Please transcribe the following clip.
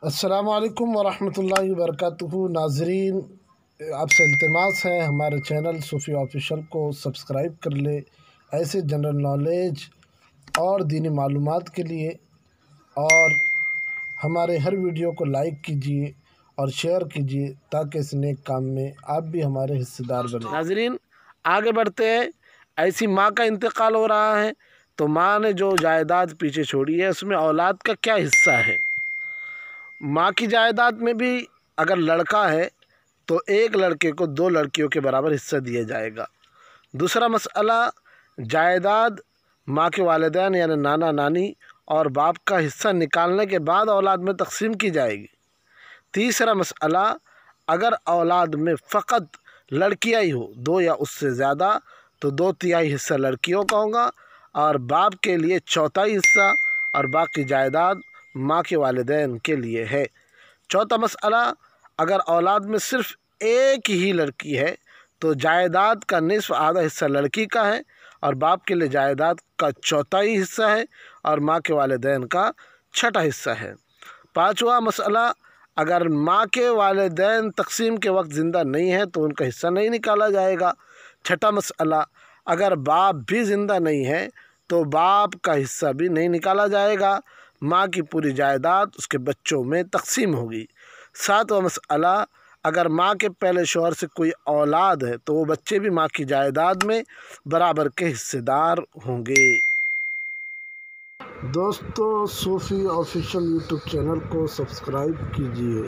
السلام علیکم ورحمۃ اللہ وبرکاتہ۔ ناظرین، آپ سے التماس ہے ہمارے چینل صوفی آفیشل کو سبسکرائب کر لے ایسے جنرل نالج اور دینی معلومات کے لیے، اور ہمارے ہر ویڈیو کو لائک کیجیے اور شیئر کیجیے تاکہ اس نیک کام میں آپ بھی ہمارے حصے دار بنیں۔ ناظرین، آگے بڑھتے ہیں۔ ایسی ماں کا انتقال ہو رہا ہے تو ماں نے جو جائیداد پیچھے چھوڑی ہے اس میں اولاد کا کیا حصہ ہے؟ ماں کی جائیداد میں بھی اگر لڑکا ہے تو ایک لڑکے کو 2 لڑکیوں کے برابر حصہ دیا جائے گا۔ دوسرا مسئلہ، جائیداد ماں کے والدین یعنی نانا نانی اور باپ کا حصہ نکالنے کے بعد اولاد میں تقسیم کی جائے گی۔ تیسرا مسئلہ، اگر اولاد میں فقط لڑکیاں ہی ہو 2 یا اس سے زیادہ تو 2/3 حصہ لڑکیوں کا ہوگا اور باپ کے لیے 1/4 حصہ، اور باقی جائیداد ماں کے والدین کے لیے ہے۔ چوتھا مسئلہ، اگر اولاد میں صرف ایک ہی لڑکی ہے تو جائیداد کا نصف آدھا حصہ لڑکی کا ہے اور باپ کے لیے جائیداد کا 1/4 حصہ ہے اور ماں کے والدین کا 1/6 حصہ ہے۔ پانچواں مسئلہ، اگر ماں کے والدین تقسیم کے وقت زندہ نہیں ہیں تو ان کا حصہ نہیں نکالا جائے گا۔ چھٹا مسئلہ، اگر باپ بھی زندہ نہیں ہے تو باپ کا حصہ بھی نہیں نکالا جائے گا، ماں کی پوری جائیداد اس کے بچوں میں تقسیم ہوگی۔ ساتواں مسئلہ، اگر ماں کے پہلے شوہر سے کوئی اولاد ہے تو وہ بچے بھی ماں کی جائیداد میں برابر کے حصے دار ہوں گے۔ دوستو، صوفی آفیشل یوٹیوب چینل کو سبسکرائب کیجیے۔